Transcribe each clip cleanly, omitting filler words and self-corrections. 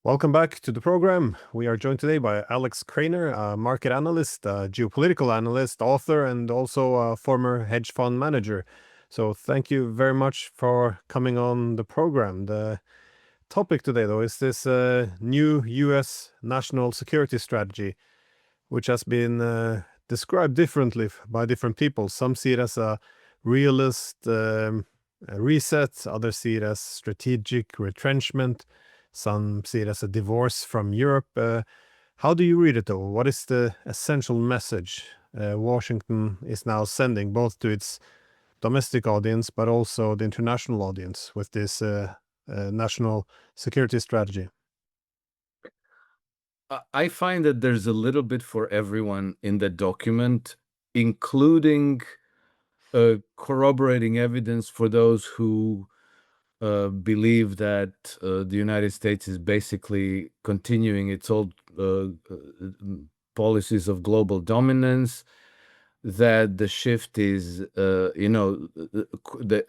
Welcome back to the program. We are joined today by Alex Krainer, a market analyst, a geopolitical analyst, author, and also a former hedge fund manager. So thank you very much for coming on the program. The topic today, though, is this new U.S. national security strategy, which has been described differently by different people. Some see it as a realist a reset, others see it as strategic retrenchment. Some see it as a divorce from Europe. How do you read it, though? What is the essential message Washington is now sending, both to its domestic audience, but also the international audience with this national security strategy? I find that there's a little bit for everyone in the document, including corroborating evidence for those who believe that the United States is basically continuing its old policies of global dominance, that the shift is,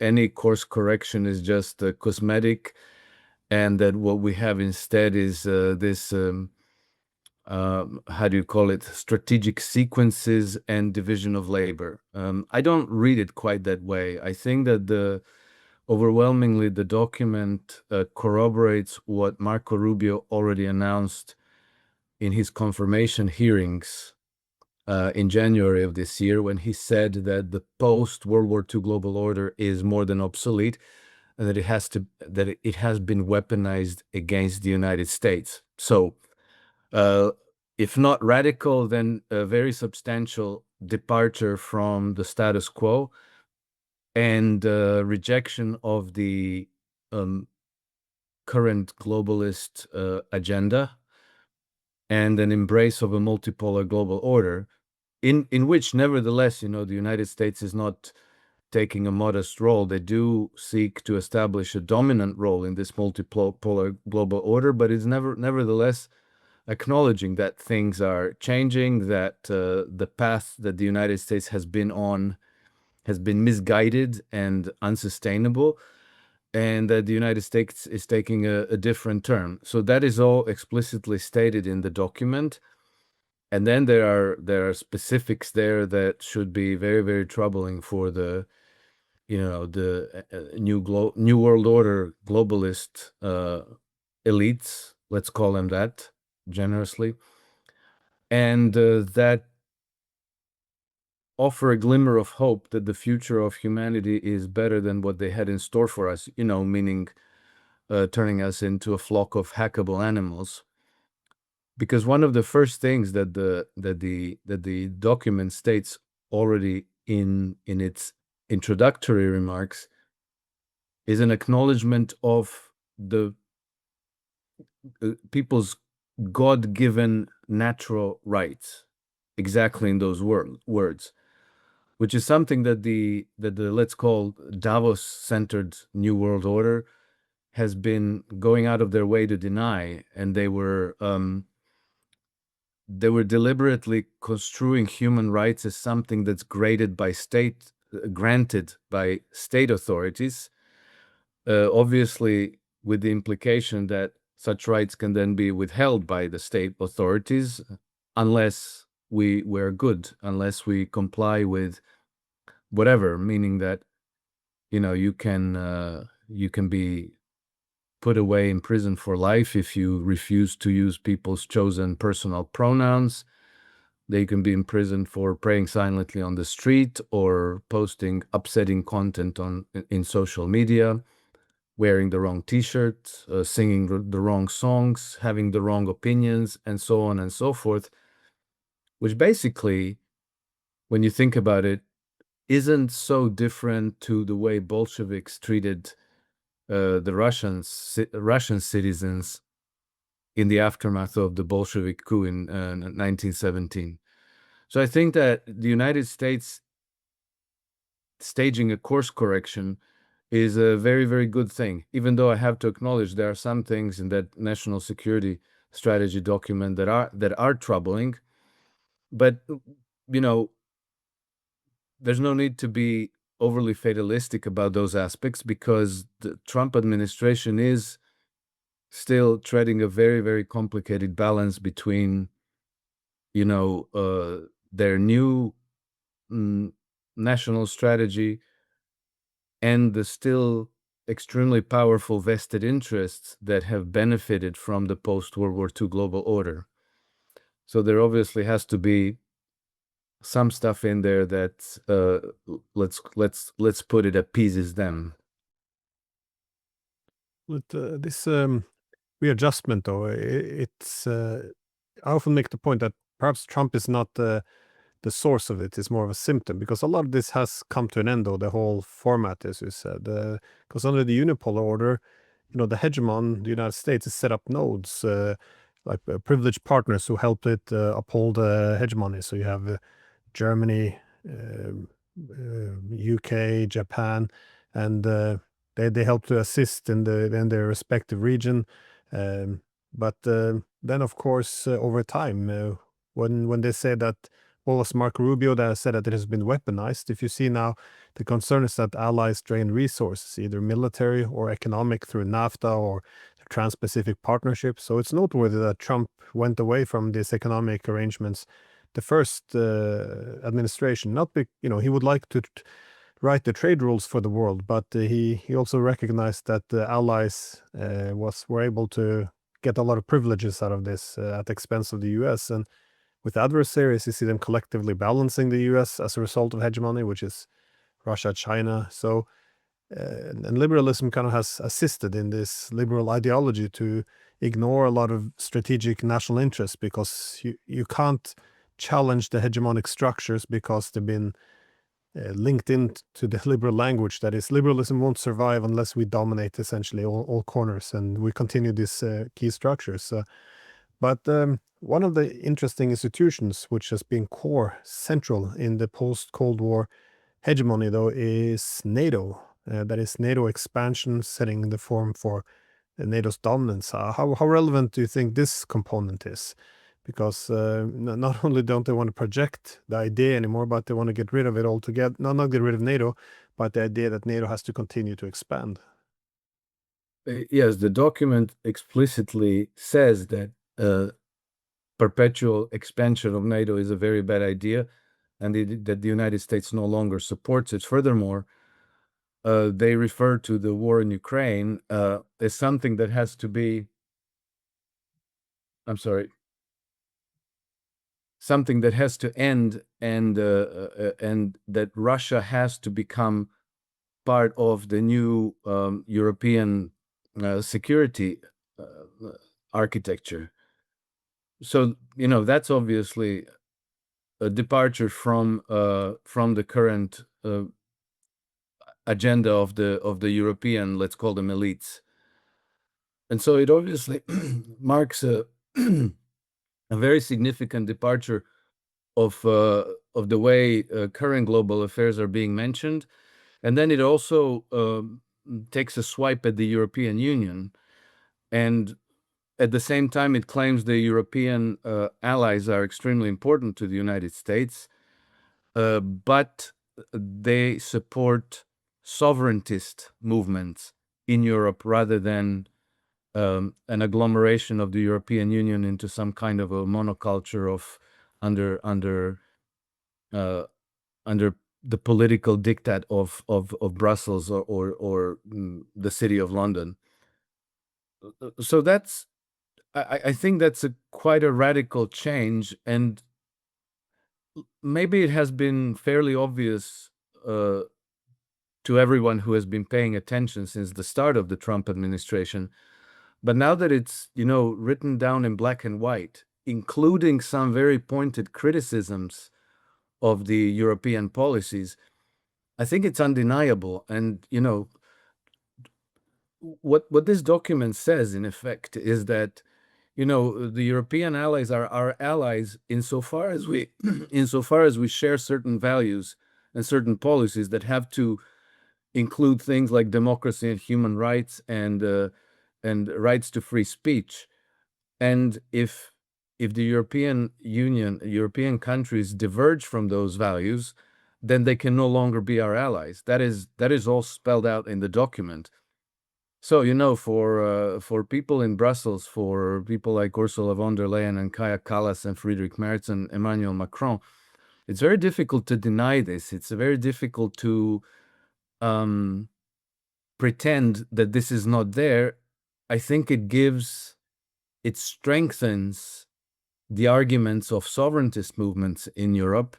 any course correction is just cosmetic, and that what we have instead is this how do you call it, strategic sequences and division of labor. I don't read it quite that way. I think that overwhelmingly the document corroborates what Marco Rubio already announced in his confirmation hearings in January of this year, when he said that the post-World War II global order is more than obsolete, and that it has been weaponized against the United States. So if not radical, then a very substantial departure from the status quo, and rejection of the current globalist agenda, and an embrace of a multipolar global order, in which, nevertheless, the United States is not taking a modest role. They do seek to establish a dominant role in this multipolar global order, but it's nevertheless acknowledging that things are changing, that the path that the United States has been on has been misguided and unsustainable, and that the United States is taking a different turn. So that is all explicitly stated in the document. And then there are specifics there that should be very, very troubling for the new world order globalist elites, let's call them that generously, and that offer a glimmer of hope that the future of humanity is better than what they had in store for us, meaning turning us into a flock of hackable animals. Because one of the first things that the document states already in its introductory remarks is an acknowledgement of the people's God-given natural rights, exactly in those words, which is something that the let's call Davos-centered New World Order has been going out of their way to deny, and they were deliberately construing human rights as something that's granted by state authorities, obviously with the implication that such rights can then be withheld by the state authorities unless we're good, unless we comply with whatever, meaning that you can be put away in prison for life if you refuse to use people's chosen personal pronouns. They can be imprisoned for praying silently on the street or posting upsetting content in social media, wearing the wrong t-shirt, singing the wrong songs, having the wrong opinions, and so on and so forth, which basically, when you think about it, isn't so different to the way Bolsheviks treated the Russian citizens in the aftermath of the Bolshevik coup in 1917. So I think that the United States staging a course correction is a very, very good thing, even though I have to acknowledge there are some things in that national security strategy document that are troubling. But there's no need to be overly fatalistic about those aspects, because the Trump administration is still treading a very, very complicated balance between, their new national strategy and the still extremely powerful vested interests that have benefited from the post-World War II global order. So there obviously has to be some stuff in there that let's put it appeases them. With this readjustment, though, it's I often make the point that perhaps Trump is not the source of it. It's more of a symptom, because a lot of this has come to an end, though, the whole format, as you said. Because under the unipolar order, the hegemon, the United States, has set up nodes, like privileged partners who helped it uphold hegemony. So you have Germany, UK, Japan, and they help to assist in their respective region. But then, of course, over time, when they say that, well, was Marco Rubio that said that it has been weaponized. If you see now, the concern is that allies drain resources, either military or economic, through NAFTA or Trans-Pacific Partnership. So it's noteworthy that Trump went away from these economic arrangements the first administration. Not he would like to write the trade rules for the world, but he also recognized that the allies were able to get a lot of privileges out of this at the expense of the U.S. And with adversaries, you see them collectively balancing the U.S. as a result of hegemony, which is Russia, China. So, and liberalism kind of has assisted in this liberal ideology to ignore a lot of strategic national interests, because you can't challenge the hegemonic structures because they've been linked into the liberal language. That is, liberalism won't survive unless we dominate essentially all corners and we continue these key structures. But one of the interesting institutions which has been core, central in the post-Cold War hegemony, though, is NATO. That is NATO expansion, setting the form for NATO's dominance. How relevant do you think this component is? Because not only don't they want to project the idea anymore, but they want to get rid of it altogether. Not get rid of NATO, but the idea that NATO has to continue to expand. Yes, the document explicitly says that perpetual expansion of NATO is a very bad idea, and that the United States no longer supports it. Furthermore, they refer to the war in Ukraine as something that has to be, something that has to end, and that Russia has to become part of the new European security architecture. So that's obviously a departure from the current agenda of the European, let's call them elites. And so it obviously marks a very significant departure of the way current global affairs are being mentioned. And then it also takes a swipe at the European Union. And at the same time, it claims the European allies are extremely important to the United States, but they support sovereigntist movements in Europe rather than an agglomeration of the European Union into some kind of a monoculture of under the political diktat of Brussels or the city of London. So I think that's quite a radical change, and maybe it has been fairly obvious to everyone who has been paying attention since the start of the Trump administration. But now that it's, written down in black and white, including some very pointed criticisms of the European policies, I think it's undeniable. And, what this document says, in effect, is that, the European allies are our allies insofar as we insofar as we share certain values and certain policies that have to include things like democracy and human rights and rights to free speech. And if the European Union, European countries diverge from those values, then they can no longer be our allies. That is all spelled out in the document. So, for people in Brussels, for people like Ursula von der Leyen and Kaja Kallas and Friedrich Merz and Emmanuel Macron, it's very difficult to deny this. It's very difficult to pretend that this is not there. I think it strengthens the arguments of sovereigntist movements in Europe,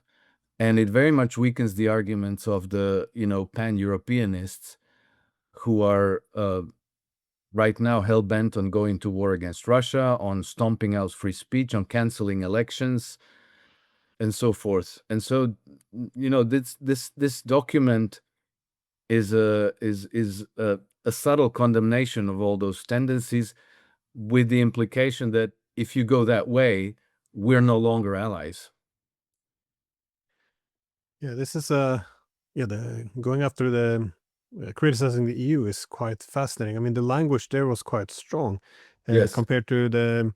and it very much weakens the arguments of the, pan-Europeanists who are right now hell-bent on going to war against Russia, on stomping out free speech, on canceling elections, and so forth. And so, this document is a subtle condemnation of all those tendencies, with the implication that if you go that way, we're no longer allies. Yeah, this is the going after the criticizing the EU is quite fascinating. I mean, the language there was quite strong Yes. compared to the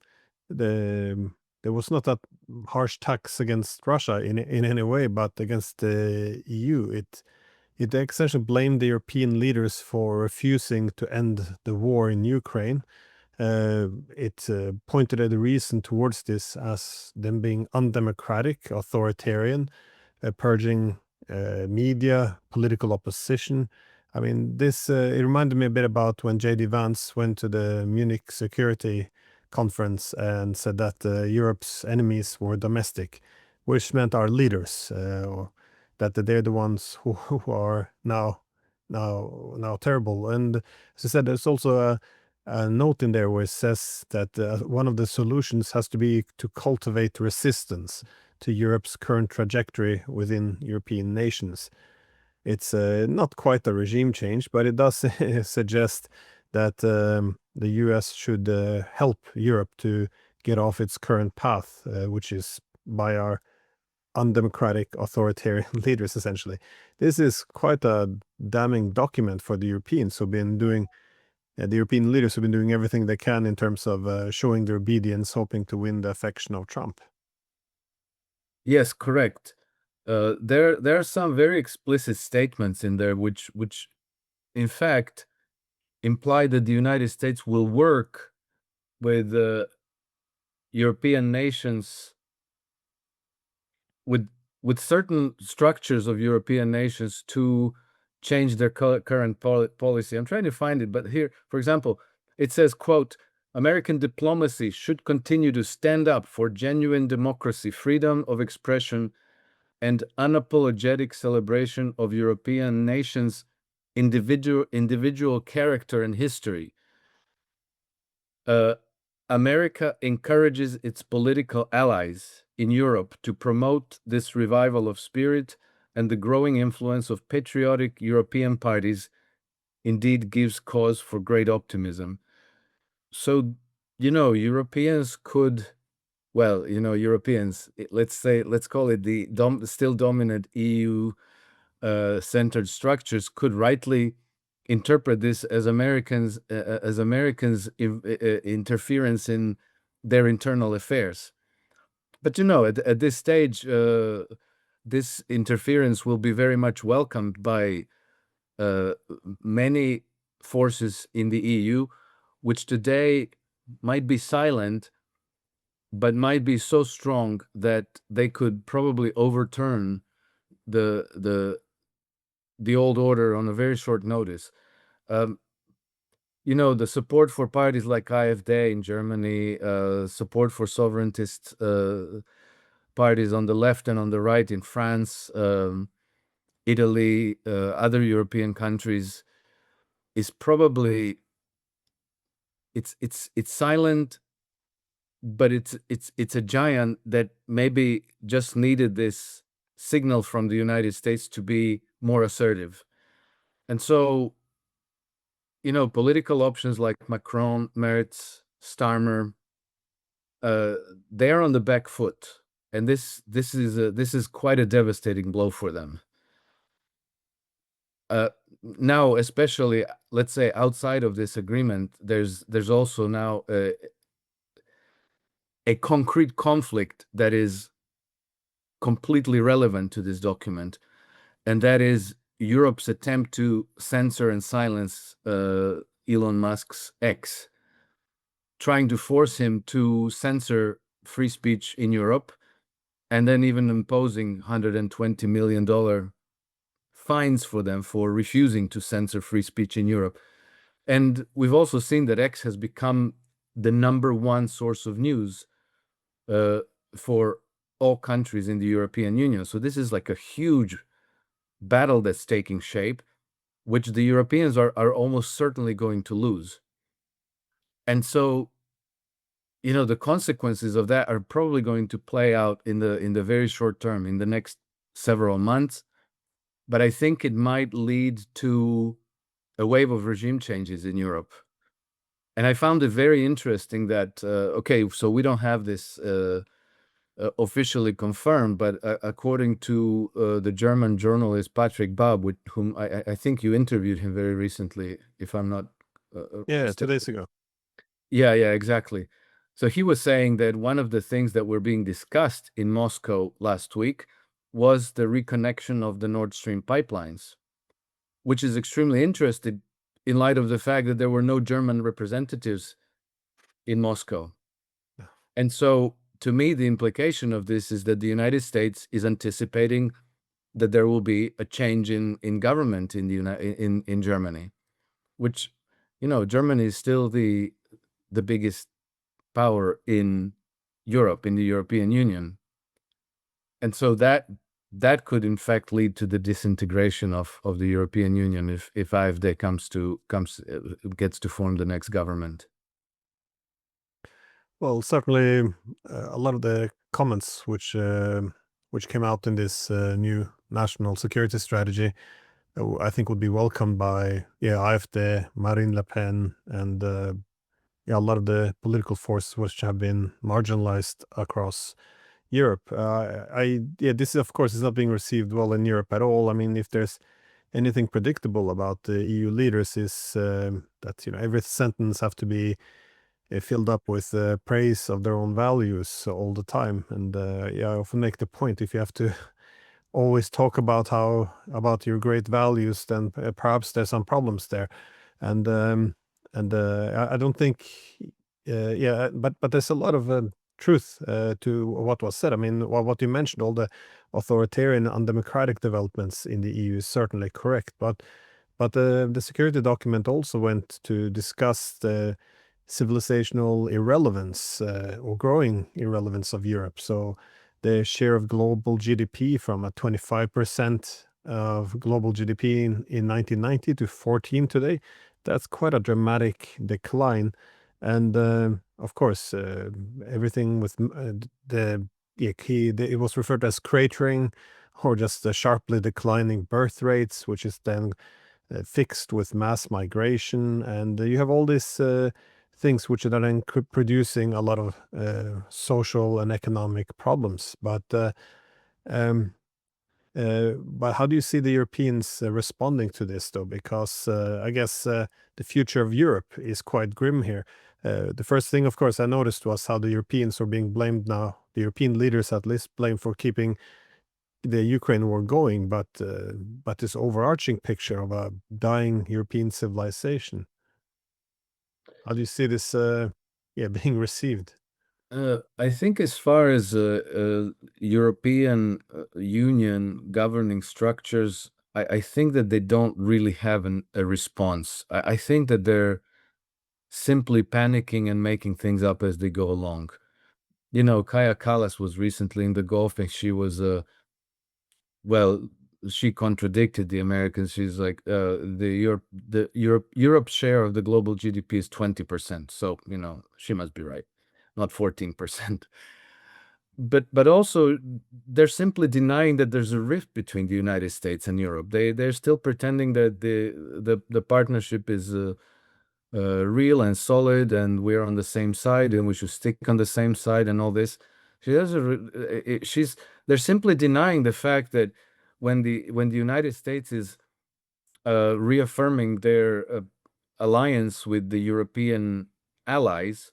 there was not that harsh tax against Russia in any way, but against the EU, it essentially blamed the European leaders for refusing to end the war in Ukraine. It pointed at the reason towards this as them being undemocratic, authoritarian, purging media, political opposition. I mean, this it reminded me a bit about when J.D. Vance went to the Munich Security Conference and said that Europe's enemies were domestic, which meant our leaders, or that they're the ones who are now terrible. And as I said, there's also a note in there where it says that one of the solutions has to be to cultivate resistance to Europe's current trajectory within European nations. It's not quite a regime change, but it does suggest that the US should help Europe to get off its current path, which is by our undemocratic authoritarian leaders, essentially. This is quite a damning document for the Europeans who've been doing the European leaders have been doing everything they can in terms of showing their obedience, hoping to win the affection of Trump. Yes, correct. There are some very explicit statements in there which in fact imply that the United States will work with European nations, with certain structures of European nations, to change their current policy. I'm trying to find it, but here, for example, it says, quote, American diplomacy should continue to stand up for genuine democracy, freedom of expression, and unapologetic celebration of European nations' individual character and history. America encourages its political allies in Europe to promote this revival of spirit, and the growing influence of patriotic European parties indeed gives cause for great optimism. So, Europeans could, Europeans, let's call it the still dominant EU centered structures, could rightly interpret this as Americans interference in their internal affairs. But at this stage, this interference will be very much welcomed by many forces in the EU, which today might be silent, but might be so strong that they could probably overturn the old order on a very short notice. The support for parties like AfD in Germany, support for sovereigntist parties on the left and on the right in France, Italy, other European countries, is probably, it's silent, but it's a giant that maybe just needed this signal from the United States to be more assertive. And so, political options like Macron, Merz, Starmer, they're on the back foot, and this is quite a devastating blow for them. Now, especially, let's say, outside of this agreement, there's also now a concrete conflict that is completely relevant to this document, and that is Europe's attempt to censor and silence Elon Musk's X, trying to force him to censor free speech in Europe, and then even imposing $120 million fines for them for refusing to censor free speech in Europe. And we've also seen that X has become the #1 source of news for all countries in the European Union. So this is like a huge battle that's taking shape, which the Europeans are almost certainly going to lose. And so, the consequences of that are probably going to play out in the very short term, in the next several months. But I think it might lead to a wave of regime changes in Europe. And I found it very interesting that, okay, so we don't have this officially confirmed, but according to the German journalist Patrick Babb, with whom I think you interviewed him very recently, if I'm not Yeah, 2 mistaken. days ago. Yeah, exactly. So he was saying that one of the things that were being discussed in Moscow last week was the reconnection of the Nord Stream pipelines, which is extremely interesting in light of the fact that there were no German representatives in Moscow. And so, to me, the implication of this is that the United States is anticipating that there will be a change in government in Germany, which, Germany is still the biggest power in Europe, in the European Union. And so that could in fact lead to the disintegration of the European Union if AfD gets to form the next government. Well, certainly a lot of the comments which came out in this new national security strategy, I think would be welcomed by AfD, Marine Le Pen, and a lot of the political forces which have been marginalized across Europe. This of course is not being received well in Europe at all. I mean, if there's anything predictable about the EU leaders is that every sentence have to be filled up with praise of their own values all the time. And I often make the point, if you have to always talk about your great values, then perhaps there's some problems there. And I don't think but there's a lot of truth to what was said. I mean, what you mentioned, all the authoritarian undemocratic developments in the EU is certainly correct, but the security document also went to discuss the civilizational irrelevance or growing irrelevance of Europe. So the share of global GDP from a 25% of global GDP in 1990 to 14 today, that's quite a dramatic decline. And of course, everything with it was referred to as cratering, or just the sharply declining birth rates, which is then fixed with mass migration. And you have all these things which are then producing a lot of social and economic problems. But how do you see the Europeans responding to this, though? Because I guess the future of Europe is quite grim here. The first thing, of course, I noticed was how the Europeans are being blamed now. The European leaders, at least, blamed for keeping the Ukraine war going, but this overarching picture of a dying European civilization. How do you see this, being received? I think as far as European Union governing structures, I think that they don't really have a response. I think that they're simply panicking and making things up as they go along. Kaya Kallas was recently in the Gulf, and she was she contradicted the Americans. She's like, Europe's share of the global GDP is 20%. So, she must be right, not 14%. But also, they're simply denying that there's a rift between the United States and Europe. They're still pretending that the partnership is real and solid, and we're on the same side, and we should stick on the same side, and all this. They're simply denying the fact that when the United States is reaffirming their alliance with the European allies,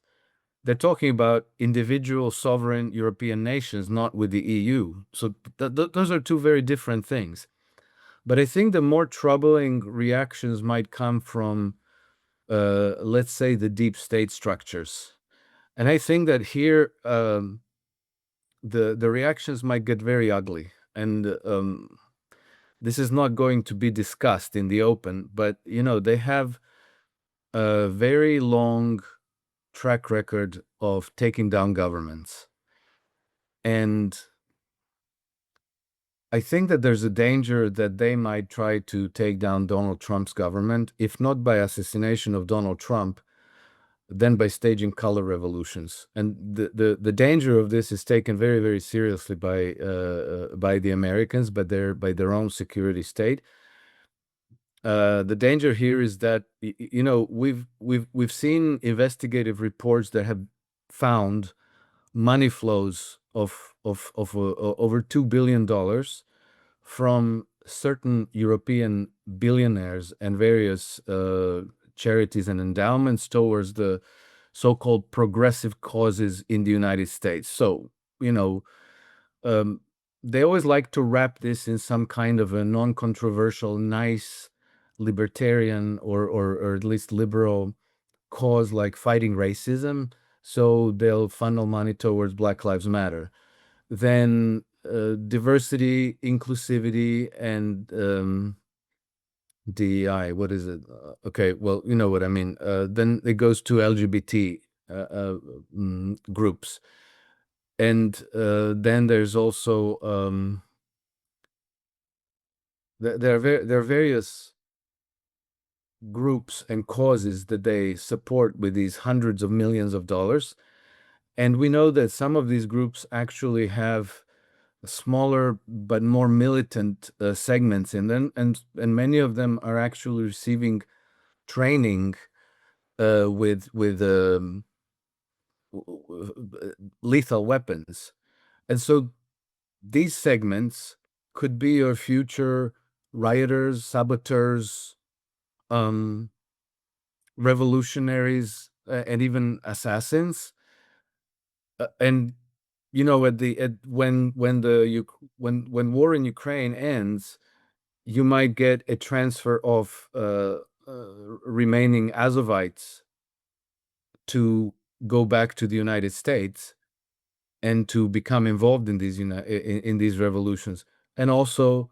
they're talking about individual sovereign European nations, not with the EU. So those are two very different things. But I think the more troubling reactions might come from let's say, the deep state structures. And I think that here the reactions might get very ugly. And this is not going to be discussed in the open, but they have a very long track record of taking down governments. And I think that there's a danger that they might try to take down Donald Trump's government, if not by assassination of Donald Trump, then by staging color revolutions. And the danger of this is taken very, very seriously by the Americans, by their own security state. The danger here is that we've seen investigative reports that have found money flows of over $2 billion from certain European billionaires and various charities and endowments towards the so-called progressive causes in the United States. So, they always like to wrap this in some kind of a non-controversial, nice, libertarian or at least liberal cause, like fighting racism. So they'll funnel money towards Black Lives Matter. Then diversity, inclusivity, and DEI. What is it? Okay, well, you know what I mean. Then it goes to LGBT groups. And then there's also there are various groups and causes that they support with these hundreds of millions of dollars. And we know that some of these groups actually have smaller but more militant segments in them, and many of them are actually receiving training with lethal weapons. And so these segments could be your future rioters, saboteurs, revolutionaries, and even assassins. And when war in Ukraine ends, you might get a transfer of remaining Azovites to go back to the United States and to become involved in these revolutions, and also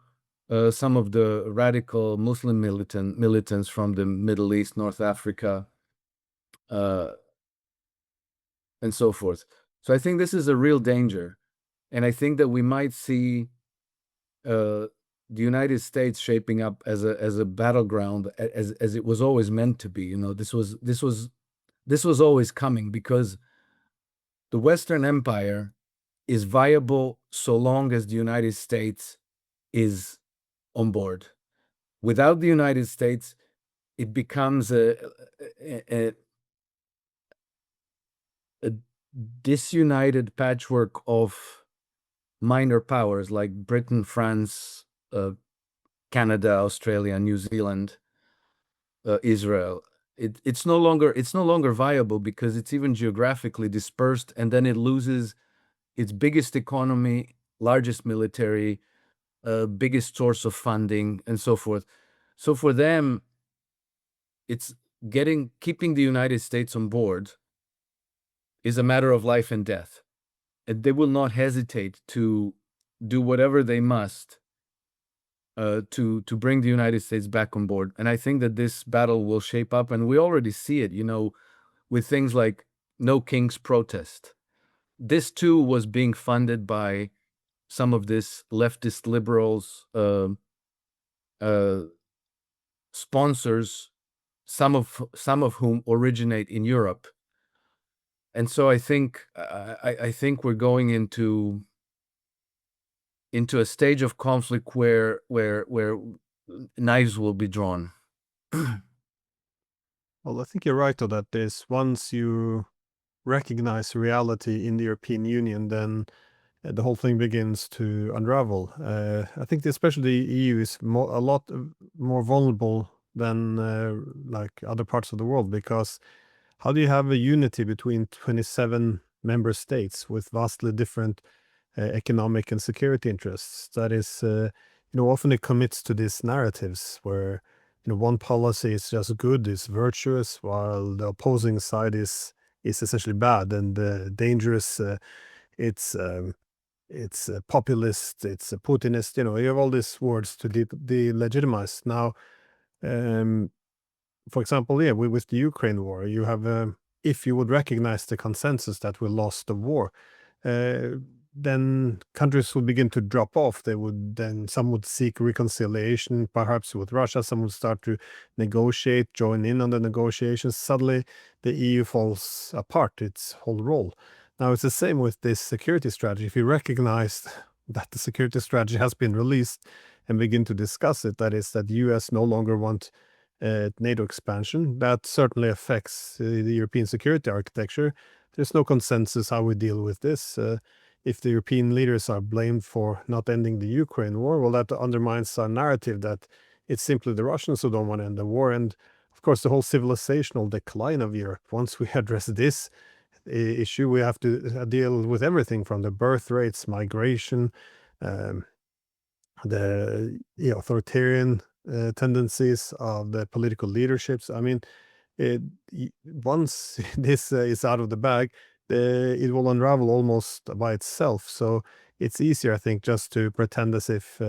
some of the radical Muslim militants from the Middle East, North Africa, and so forth. So I think this is a real danger, and I think that we might see the United States shaping up as a battleground, as it was always meant to be. This was always coming, because the Western Empire is viable so long as the United States is on board. Without the United States, it becomes a disunited patchwork of minor powers like Britain, France, Canada, Australia, New Zealand, Israel. It's no longer viable, because it's even geographically dispersed, and then it loses its biggest economy, largest military, biggest source of funding, and so forth. So for them, it's keeping the United States on board is a matter of life and death. And they will not hesitate to do whatever they must to bring the United States back on board. And I think that this battle will shape up, and we already see it, with things like No King's Protest. This too was being funded by some of this leftist liberals, sponsors, some of whom originate in Europe. And so I think we're going into a stage of conflict where knives will be drawn. Well, I think you're right, though, that once you recognize reality in the European Union, then the whole thing begins to unravel. I think especially the EU is a lot more vulnerable than like other parts of the world, because how do you have a unity between 27 member states with vastly different economic and security interests? That is, often it commits to these narratives where one policy is just good, is virtuous, while the opposing side is essentially bad and dangerous. It's populist, it's Putinist. You have all these words to delegitimize. Now, for example, yeah, with the Ukraine war, you have, if you would recognize the consensus that we lost the war, uh, then countries would begin to drop off. Some would seek reconciliation, perhaps with Russia. Some would start to negotiate, join in on the negotiations. Suddenly, the EU falls apart, its whole role. Now, it's the same with this security strategy. If you recognize that the security strategy has been released and begin to discuss it, that is, that the US no longer want NATO expansion, that certainly affects the European security architecture. There's no consensus how we deal with this. If the European leaders are blamed for not ending the Ukraine war, well, that undermines our narrative that it's simply the Russians who don't want to end the war. And of course, the whole civilizational decline of Europe. Once we address this issue, we have to deal with everything from the birth rates, migration, um, the authoritarian tendencies of the political leaderships. I mean, once this is out of the bag, it will unravel almost by itself. So it's easier, I think, just to pretend as if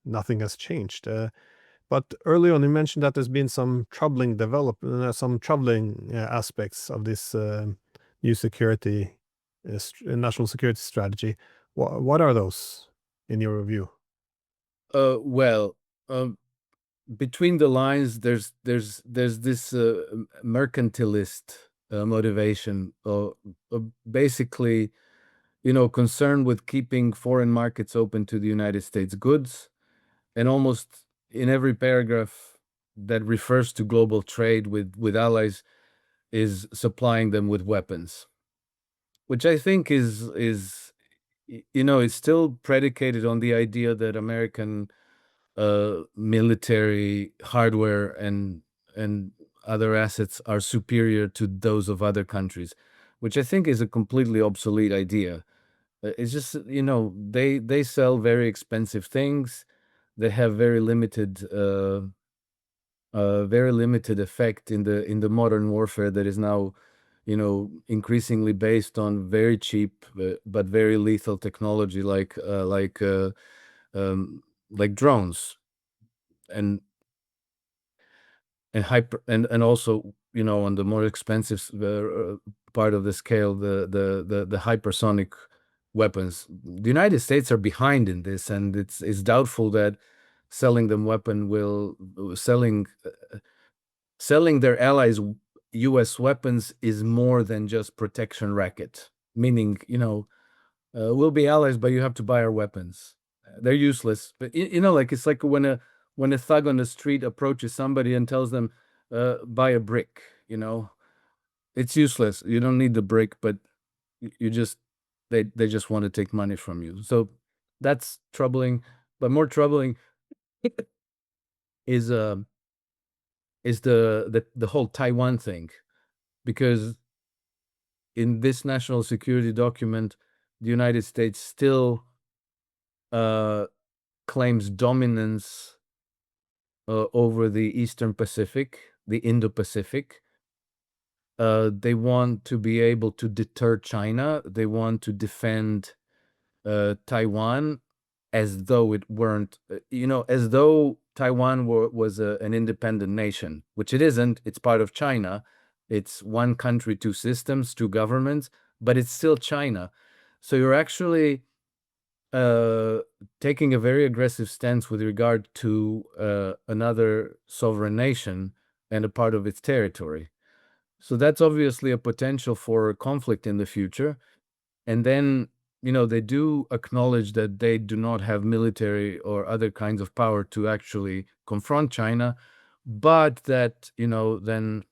nothing has changed. But early on, you mentioned that there's been some troubling aspects of this new security, national security strategy. What are those, in your review? Well, between the lines, there's this mercantilist motivation, basically, concerned with keeping foreign markets open to the United States goods, and almost in every paragraph that refers to global trade with allies is supplying them with weapons, which I think is it's still predicated on the idea that American military hardware and other assets are superior to those of other countries, which I think is a completely obsolete idea. It's just, they sell very expensive things. They have very limited effect in the modern warfare that is now, increasingly based on very cheap but very lethal technology, like drones and and also, on the more expensive part of the scale, the hypersonic weapons. The United States are behind in this, and it's doubtful that selling them weapon will selling their allies U.S. weapons is more than just protection racket. Meaning, we'll be allies, but you have to buy our weapons. They're useless. But like it's like when a thug on the street approaches somebody and tells them, buy a brick. It's useless. You don't need the brick, but you just they just want to take money from you. So that's troubling. But more troubling is the whole Taiwan thing, because in this national security document, the United States still claims dominance over the Eastern Pacific, the Indo-Pacific. They want to be able to deter China. They want to defend Taiwan as though it weren't, as though Taiwan was an independent nation, which it isn't. It's part of China. It's one country, two systems, two governments, but it's still China. So you're actually taking a very aggressive stance with regard to another sovereign nation and a part of its territory. So that's obviously a potential for a conflict in the future. And then, they do acknowledge that they do not have military or other kinds of power to actually confront China, but that, then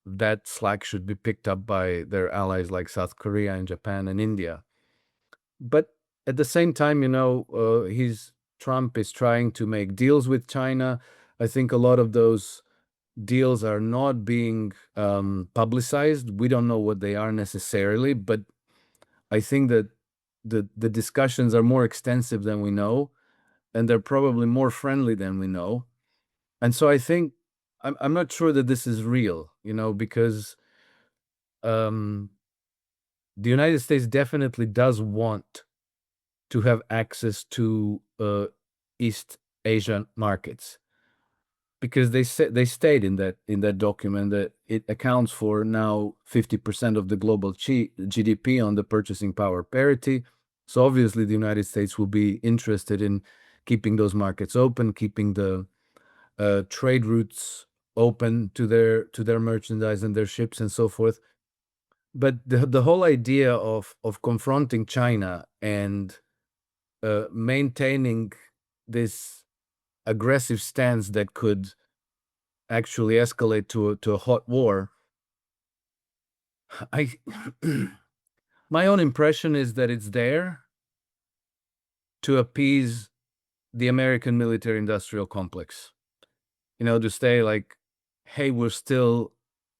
that slack should be picked up by their allies like South Korea and Japan and India. But at the same time, Trump is trying to make deals with China. I think a lot of those deals are not being publicized. We don't know what they are necessarily, but I think that the discussions are more extensive than we know, and they're probably more friendly than we know. And so I think I'm not sure that this is real, because the United States definitely does want to have access to East Asian markets, because they state in that document that it accounts for now 50% of the global GDP on the purchasing power parity. So obviously the United States will be interested in keeping those markets open, keeping the trade routes open to their merchandise and their ships and so forth. But the whole idea of confronting China and maintaining this aggressive stance that could actually escalate to a hot war, I my own impression is that it's there to appease the American military-industrial complex. To stay like, hey, we're still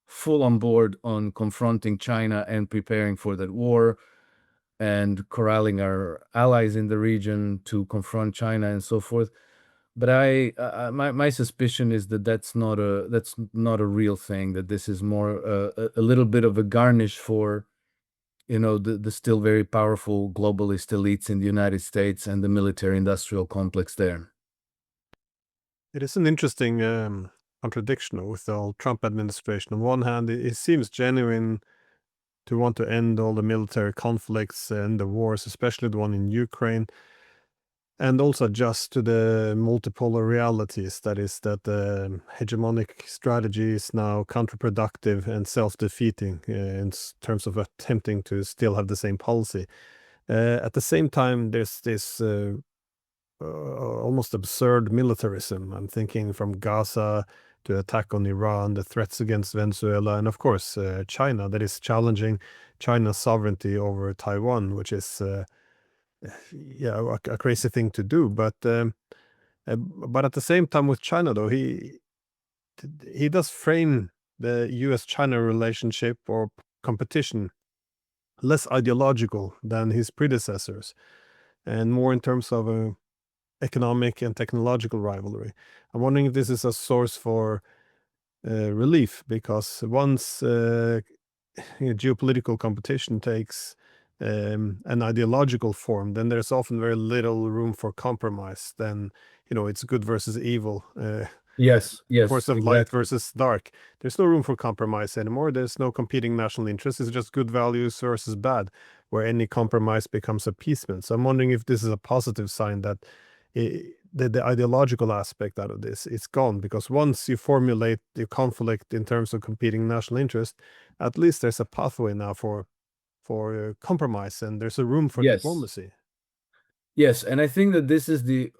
full on board on confronting China and preparing for that war and corralling our allies in the region to confront China and so forth. But my suspicion is that that's not a real thing. That this is more a little bit of a garnish for the still very powerful globalist elites in the United States and the military-industrial complex there. It is an interesting contradiction with the whole Trump administration. On one hand, it seems genuine to want to end all the military conflicts and the wars, especially the one in Ukraine, and also adjust to the multipolar realities. That is, that the hegemonic strategy is now counterproductive and self-defeating in terms of attempting to still have the same policy. At the same time, there's this almost absurd militarism. I'm thinking from Gaza to attack on Iran, the threats against Venezuela, and of course China, that is challenging China's sovereignty over Taiwan, which is a crazy thing to do. But at the same time with China, though, he does frame the U.S.-China relationship or competition less ideological than his predecessors, and more in terms of a economic and technological rivalry. I'm wondering if this is a source for relief, because once geopolitical competition takes an ideological form, then there's often very little room for compromise. Then, it's good versus evil. Yes, Force of light exactly. versus dark. There's no room for compromise anymore. There's no competing national interests. It's just good values versus bad, where any compromise becomes appeasement. So I'm wondering if this is a positive sign that the ideological aspect out of this is gone, because once you formulate the conflict in terms of competing national interest, at least there's a pathway now for compromise, and there's a room for Yes. diplomacy. Yes, and I think that this is the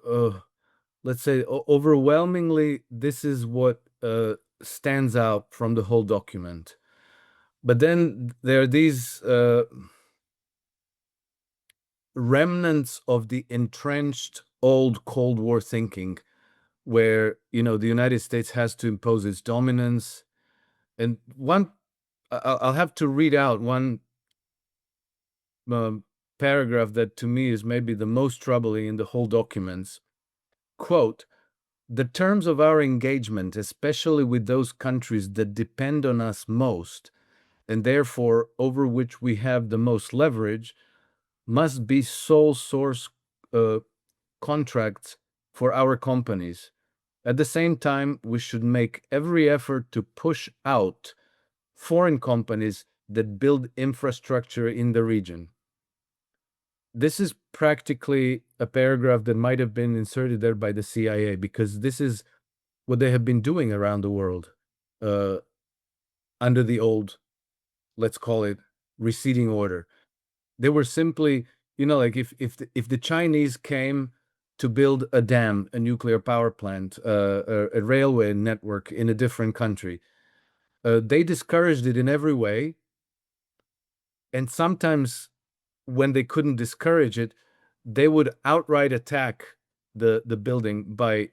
let's say overwhelmingly this is what stands out from the whole document. But then there are these remnants of the entrenched old Cold War thinking, where the United States has to impose its dominance. And I'll have to read out one paragraph that to me is maybe the most troubling in the whole documents. Quote, "The terms of our engagement, especially with those countries that depend on us most, and therefore over which we have the most leverage, must be sole source contracts for our companies. At the same time, we should make every effort to push out foreign companies that build infrastructure in the region." This is practically a paragraph that might have been inserted there by the CIA, because this is what they have been doing around the world under the old, let's call it, receding order. They were simply, like if the Chinese came to build a dam, a nuclear power plant, a railway network in a different country, they discouraged it in every way. And sometimes when they couldn't discourage it, they would outright attack the building by,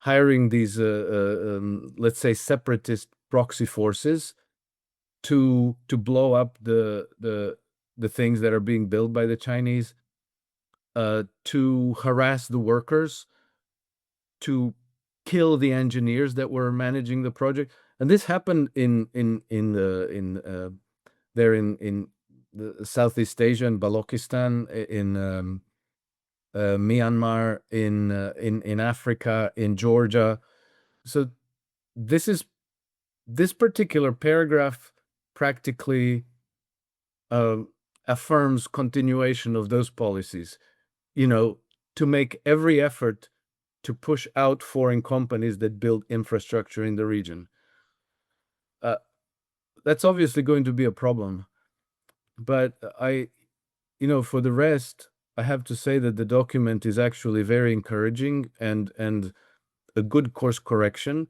hiring these, let's say, separatist proxy forces to blow up the things that are being built by the Chinese, to harass the workers, to kill the engineers that were managing the project. And this happened in there in the Southeast Asia, in Balochistan, in Myanmar, in Africa, in Georgia. So this particular paragraph practically affirms continuation of those policies, to make every effort to push out foreign companies that build infrastructure in the region. That's obviously going to be a problem. But for the rest, I have to say that the document is actually very encouraging and a good course correction.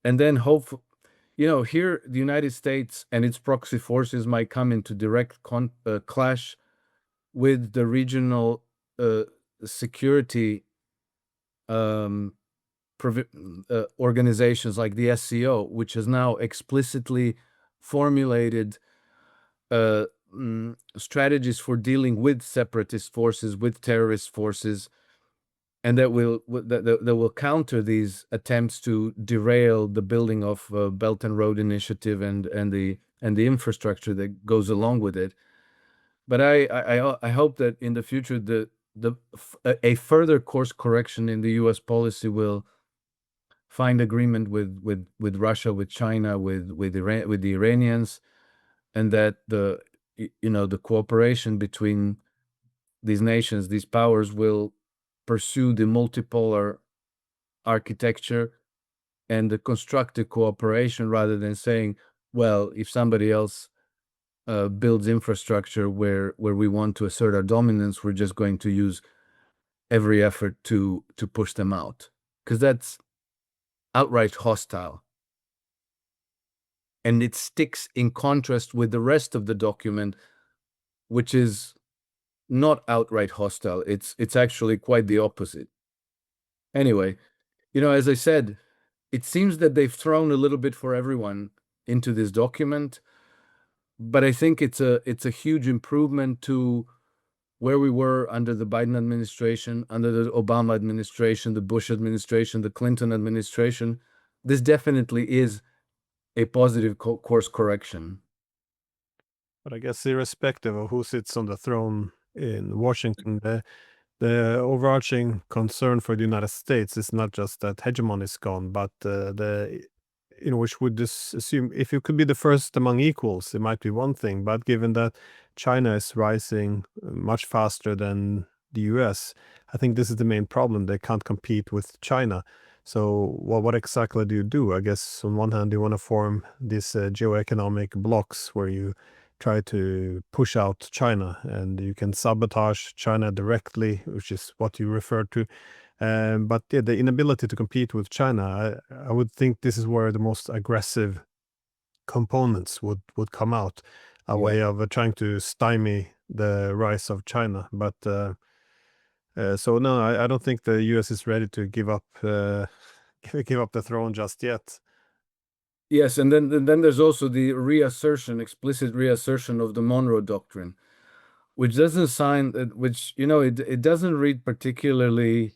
And then here the United States and its proxy forces might come into direct clash with the regional security organizations like the SCO, which has now explicitly formulated strategies for dealing with separatist forces, with terrorist forces, and that will counter these attempts to derail the building of Belt and Road Initiative and the infrastructure that goes along with it. But I hope that in the future a further course correction in the U.S. policy will find agreement with Russia, with China, with the Iranians, and that the cooperation between these nations, these powers, will pursue the multipolar architecture and the constructive cooperation, rather than saying, well, if somebody else builds infrastructure where we want to assert our dominance, we're just going to use every effort to push them out, because that's outright hostile. And it sticks in contrast with the rest of the document, which is not outright hostile. It's actually quite the opposite. Anyway, as I said, it seems that they've thrown a little bit for everyone into this document, but I think it's a huge improvement to where we were under the Biden administration, under the Obama administration, the Bush administration, the Clinton administration. This definitely is a positive course correction. But I guess irrespective of who sits on the throne in Washington, the overarching concern for the United States is not just that hegemony is gone, but which would just assume if you could be the first among equals, it might be one thing. But given that China is rising much faster than the US, I think this is the main problem. They can't compete with China. So what exactly do you do? I guess on one hand, you want to form these geoeconomic blocks where you try to push out China, and you can sabotage China directly, which is what you referred to. But yeah, the inability to compete with China, I would think this is where the most aggressive components would come out, a way of trying to stymie the rise of China. But so no, I don't think the U.S. is ready to give up give up the throne just yet. Yes, and then there's also the explicit reassertion of the Monroe Doctrine, which doesn't it doesn't read particularly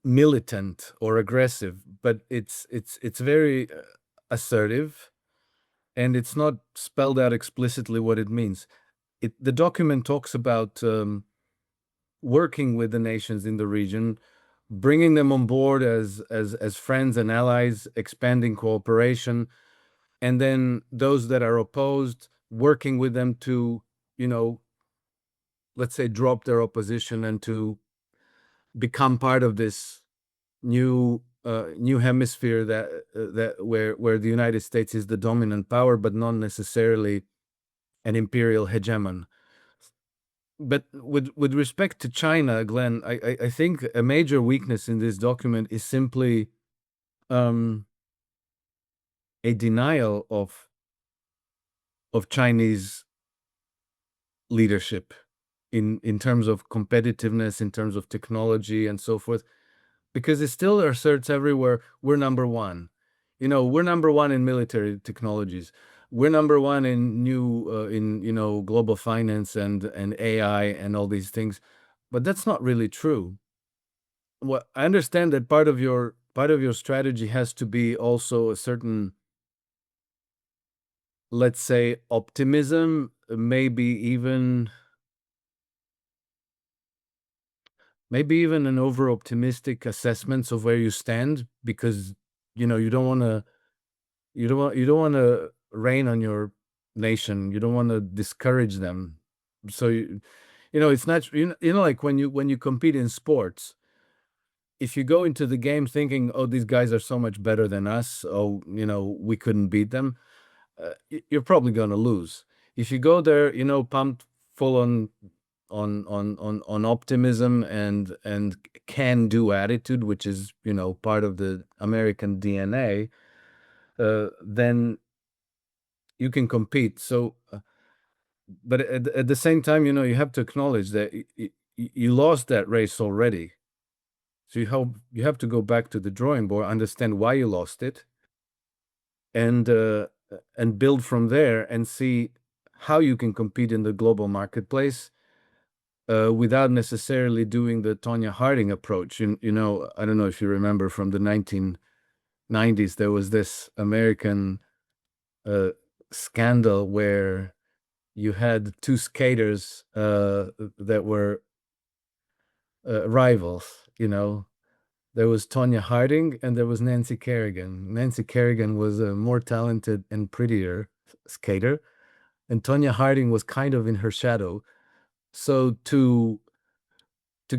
militant or aggressive, but it's very assertive, and it's not spelled out explicitly what it means. The document talks about working with the nations in the region, bringing them on board as friends and allies, expanding cooperation, and then those that are opposed, working with them to, let's say, drop their opposition and to become part of this new hemisphere that where the United States is the dominant power, but not necessarily an imperial hegemon. But with respect to China, Glenn, I think a major weakness in this document is simply a denial of Chinese leadership in terms of competitiveness, in terms of technology, and so forth, because it still asserts everywhere we're number one. We're number one in military technologies. We're number one in global finance and AI and all these things. But that's not really true. well, I understand that part of your strategy has to be also a certain, let's say, optimism, maybe even an over optimistic assessments of where you stand, because you don't want to rain on your nation. You don't want to discourage them. So it's not, like when you compete in sports, if you go into the game thinking, oh, these guys are so much better than us, oh, we couldn't beat them, you're probably going to lose. If you go there, pumped full on optimism and can-do attitude, which is part of the American DNA, then you can compete. So, but at the same time, you have to acknowledge that you lost that race already. So you have to go back to the drawing board, understand why you lost it, and build from there and see how you can compete in the global marketplace without necessarily doing the Tonya Harding approach. I don't know if you remember from the 1990s, there was this American scandal where you had two skaters that were rivals. There was Tonya Harding and there was Nancy Kerrigan. Nancy Kerrigan was a more talented and prettier skater, and Tonya Harding was kind of in her shadow. So to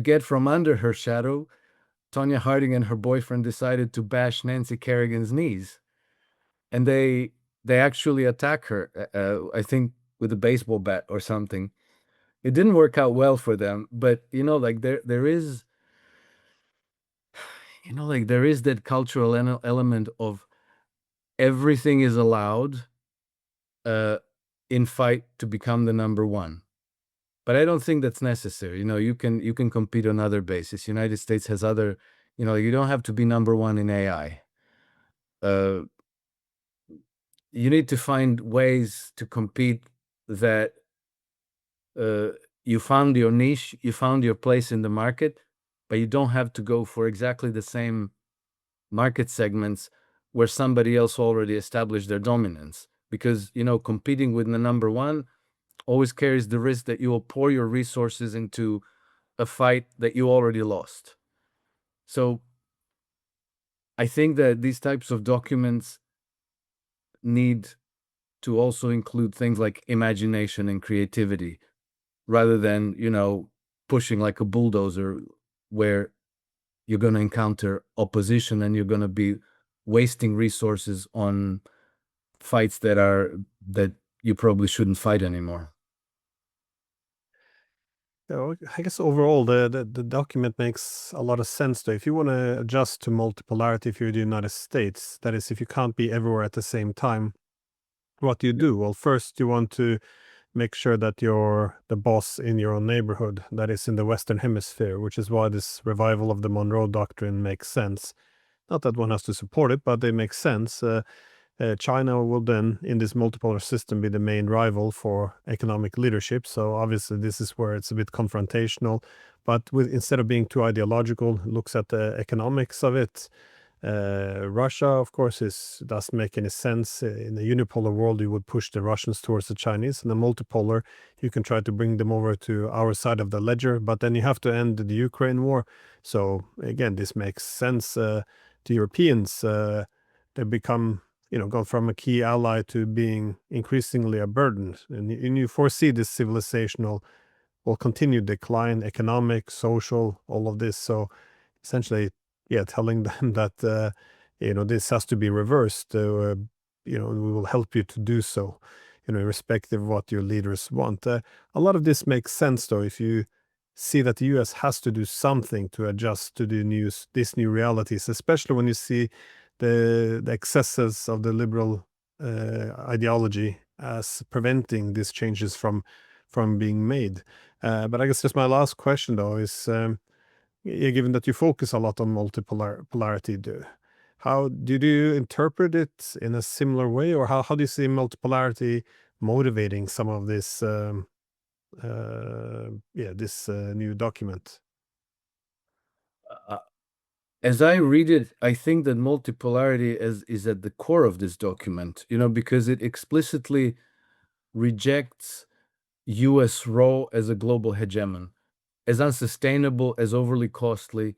get from under her shadow, Tonya Harding and her boyfriend decided to bash Nancy Kerrigan's knees, and they actually attack her. I think with a baseball bat or something. It didn't work out well for them, but like there is, there is that cultural element of everything is allowed uh, in fight to become the number one. But I don't think that's necessary. You can compete on other bases. United States has other, you don't have to be number one in AI. You need to find ways to compete that you found your niche, you found your place in the market, but you don't have to go for exactly the same market segments where somebody else already established their dominance. Because, competing with the number one always carries the risk that you will pour your resources into a fight that you already lost. So I think that these types of documents need to also include things like imagination and creativity, rather than, pushing like a bulldozer where you're going to encounter opposition and you're going to be wasting resources on fights that you probably shouldn't fight anymore. I guess overall, the document makes a lot of sense, though. If you want to adjust to multipolarity, if you're the United States, that is, if you can't be everywhere at the same time, what do you do? Well, first, you want to make sure that you're the boss in your own neighborhood, that is, in the Western Hemisphere, which is why this revival of the Monroe Doctrine makes sense. Not that one has to support it, but they make sense. China will then, in this multipolar system, be the main rival for economic leadership. So obviously, this is where it's a bit confrontational. But instead of being too ideological, looks at the economics of it. Russia, of course, doesn't make any sense. In a unipolar world, you would push the Russians towards the Chinese. In a multipolar, you can try to bring them over to our side of the ledger, but then you have to end the Ukraine war. So again, this makes sense to Europeans. They become, gone from a key ally to being increasingly a burden. And you foresee this civilizational will continue decline, economic, social, all of this. So essentially, yeah, telling them that, this has to be reversed, we will help you to do so, irrespective of what your leaders want. A lot of this makes sense, though, if you see that the US has to do something to adjust to these new realities, especially when you see the excesses of the liberal ideology as preventing these changes from being made. But I guess just my last question, though, is given that you focus a lot on multipolarity, how did you interpret it in a similar way, or how do you see multipolarity motivating some of this this new document? as I read it, I think that multipolarity is at the core of this document, because it explicitly rejects US role as a global hegemon, as unsustainable, as overly costly.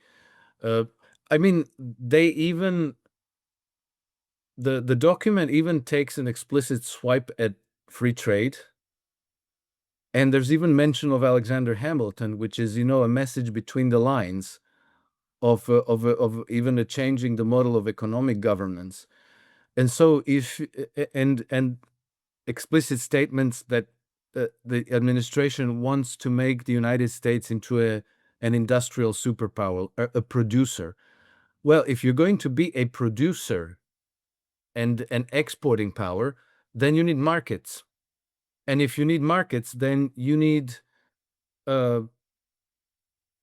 I mean, the document even takes an explicit swipe at free trade. And there's even mention of Alexander Hamilton, which is, a message between the lines of even a changing the model of economic governance. And so and explicit statements that the administration wants to make the United States into an industrial superpower, a producer. Well, if you're going to be a producer and an exporting power, then you need markets. And if you need markets, then you need uh,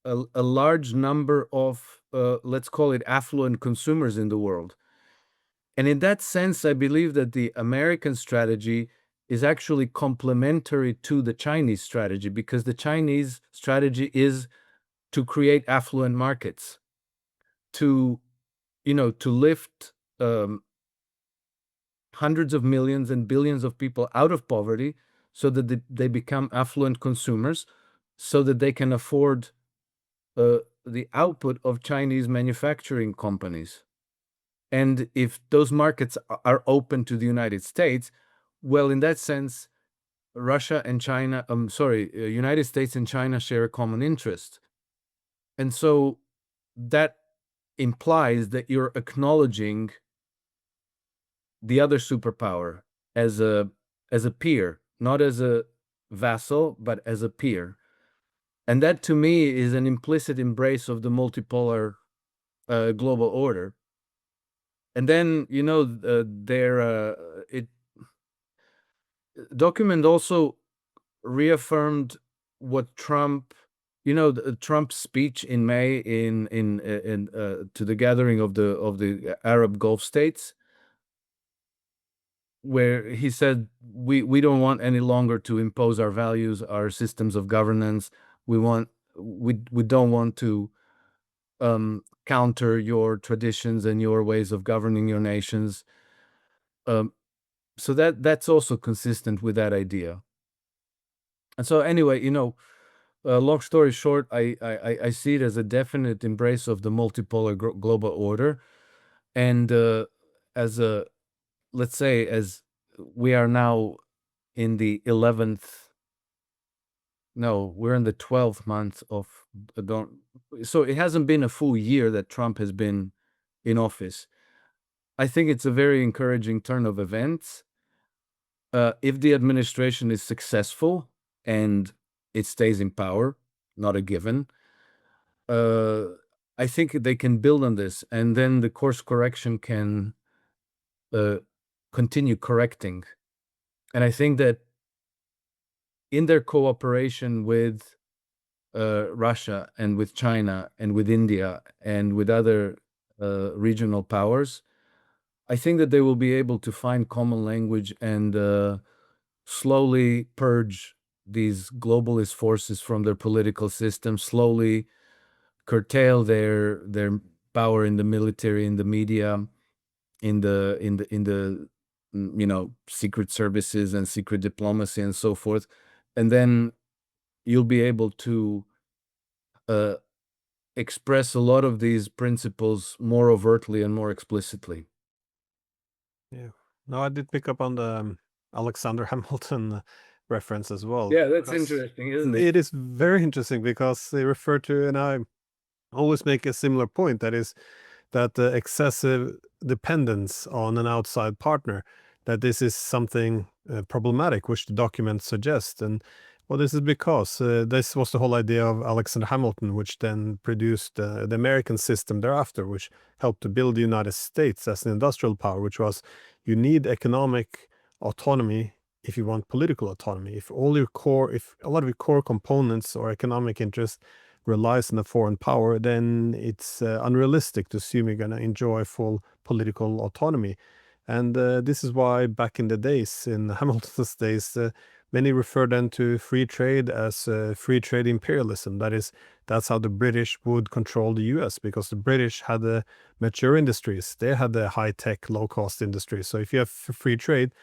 a large number of, let's call it affluent consumers in the world. And in that sense, I believe that the American strategy is actually complementary to the Chinese strategy, because the Chinese strategy is to create affluent markets, to, to lift hundreds of millions and billions of people out of poverty so that they become affluent consumers, so that they can afford the output of Chinese manufacturing companies. And if those markets are open to the United States, well, in that sense, United States and China share a common interest. And so that implies that you're acknowledging the other superpower as a peer, not as a vassal, but as a peer. And that to me is an implicit embrace of the multipolar global order. And then, it document also reaffirmed what Trump's speech in May in to the gathering of the Arab Gulf states, where he said we don't want any longer to impose our values, our systems of governance. We don't want to counter your traditions and your ways of governing your nations. So that's also consistent with that idea. And so anyway, long story short, I see it as a definite embrace of the multipolar global order, and as a let's say, as we are now in the 11th. No, we're in the 12th month of don't. So it hasn't been a full year that Trump has been in office. I think it's a very encouraging turn of events. If the administration is successful and it stays in power, not a given, I think they can build on this, and then the course correction can continue correcting. And I think that in their cooperation with Russia and with China and with India and with other regional powers, I think that they will be able to find common language and slowly purge these globalist forces from their political system, slowly curtail their power in the military, in the media, in the secret services and secret diplomacy and so forth. And then you'll be able to express a lot of these principles more overtly and more explicitly. Yeah. No, I did pick up on the Alexander Hamilton reference as well. Yeah, that's because interesting, isn't it? It is very interesting because they refer to, and I always make a similar point, that is that the excessive dependence on an outside partner, that this is something problematic, which the document suggests. And well, this is because this was the whole idea of Alexander Hamilton, which then produced the American system thereafter, which helped to build the United States as an industrial power, which was you need economic autonomy if you want political autonomy. If a lot of your core components or economic interests relies on a foreign power, then it's unrealistic to assume you're going to enjoy full political autonomy. And this is why back in the days, in Hamilton's days, many refer then to free trade as free trade imperialism. That's how the British would control the US, because the British had the mature industries. They had the high-tech, low-cost industries. So if you have free trade,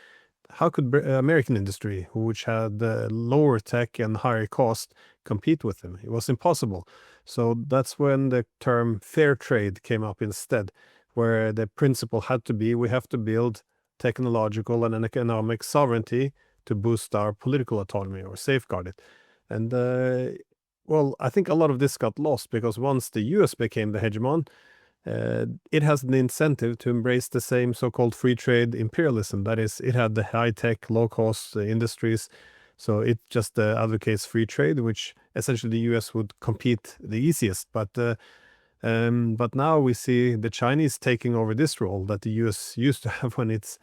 how could American industry, which had lower tech and higher cost, compete with them? It was impossible. So that's when the term fair trade came up instead, where the principle had to be, we have to build technological and economic sovereignty to boost our political autonomy or safeguard it. And well, I think a lot of this got lost, because once the US became the hegemon, it has an incentive to embrace the same so-called free trade imperialism. That is, it had the high-tech, low-cost industries, so it just advocates free trade, which essentially the US would compete the easiest. But now we see the Chinese taking over this role that the US used to have when it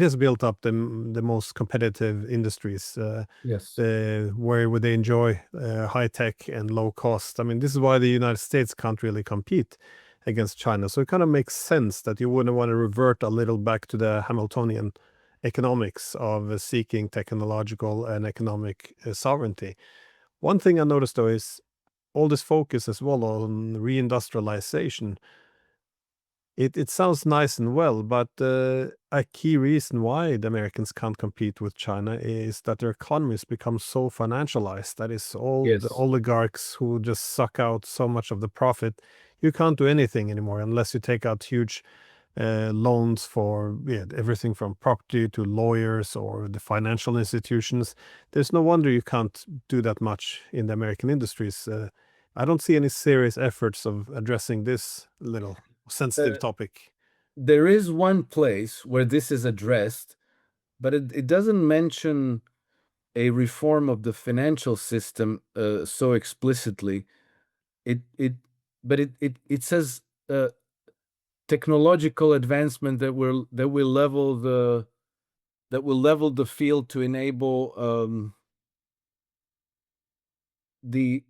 has built up the most competitive industries, Yes. where would they enjoy high tech and low cost. I mean, this is why the United States can't really compete against China. So it kind of makes sense that you wouldn't want to revert a little back to the Hamiltonian economics of seeking technological and economic sovereignty. One thing I noticed, though, is all this focus as well on reindustrialization. It sounds nice and well, but a key reason why the Americans can't compete with China is that their economies become so financialized. That is, all the Yes. oligarchs who just suck out so much of the profit. You can't do anything anymore unless you take out huge loans for everything from property to lawyers or the financial institutions. There's no wonder you can't do that much in the American industries. I don't see any serious efforts of addressing this little sensitive Uh, topic. there is one place where this is addressed, but it doesn't mention a reform of the financial system so explicitly. It but it says technological advancement that will level the field to enable the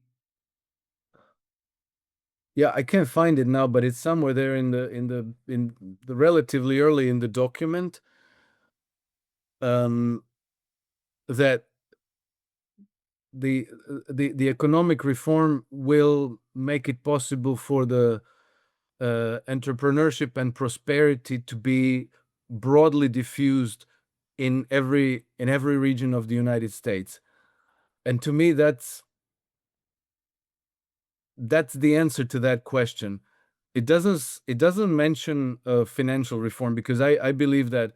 yeah, I can't find it now, but it's somewhere there in the relatively early in the document, that the economic reform will make it possible for the entrepreneurship and prosperity to be broadly diffused in every region of the United States. And to me, that's the answer to that question. It doesn't mention financial reform, because I believe that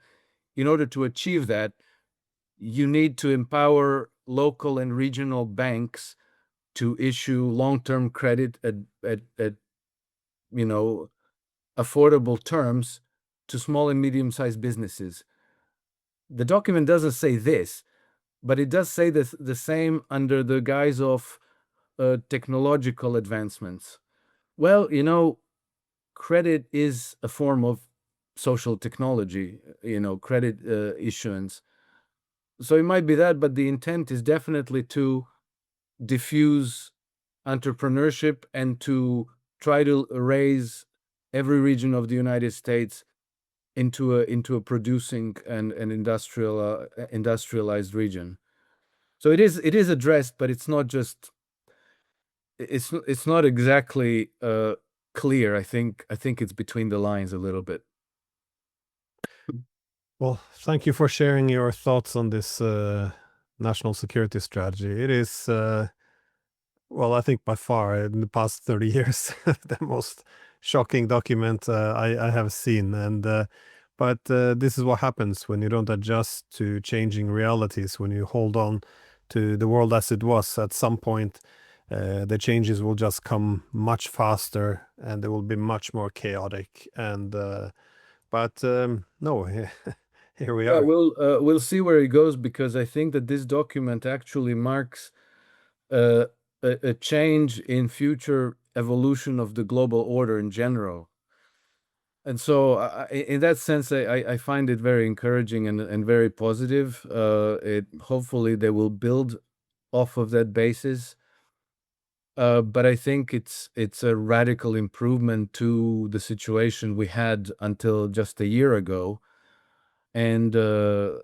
in order to achieve that, you need to empower local and regional banks to issue long-term credit at you know affordable terms to small and medium-sized businesses. The document doesn't say this, but it does say the same under the guise of technological advancements. Well, credit is a form of social technology, credit issuance. So it might be that, but the intent is definitely to diffuse entrepreneurship and to try to raise every region of the United States into a producing and an industrialized region. So it is addressed, but it's not just it's not exactly clear. I think it's between the lines a little bit. Well, thank you for sharing your thoughts on this national security strategy. It is, well, I think by far in the past 30 years, the most shocking document I have seen. But this is what happens when you don't adjust to changing realities, when you hold on to the world as it was. At some point, the changes will just come much faster and they will be much more chaotic. No, here we Yeah, are. we'll see where it goes, because I think that this document actually marks uh, a change in future evolution of the global order in general. And so, in that sense, I find it very encouraging and very positive. It hopefully they will build off of that basis. But I think it's a radical improvement to the situation we had until just a year ago. And to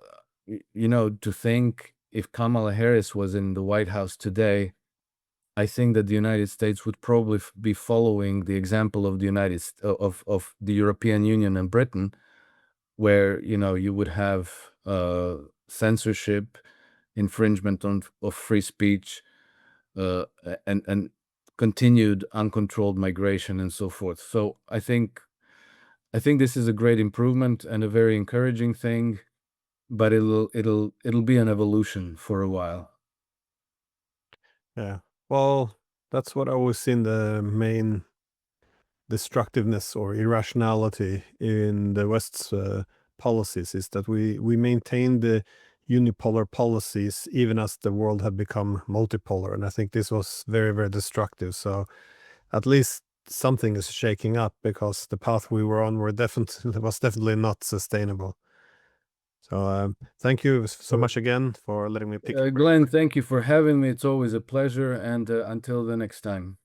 think if Kamala Harris was in the White House today, I think that the United States would probably be following the example of of the European Union and Britain, where you would have censorship, infringement of free speech, and continued uncontrolled migration and so forth. So I think this is a great improvement and a very encouraging thing, but it'll be an evolution for a while. Yeah. Well, that's what I always seen the main destructiveness or irrationality in the West's policies is that we maintain the unipolar policies even as the world had become multipolar, and I think this was very, very destructive. So at least something is shaking up, because the path we were on was definitely not sustainable. So thank you so much again for letting me pick. Glenn, thank you for having me. It's always a pleasure, and until the next time.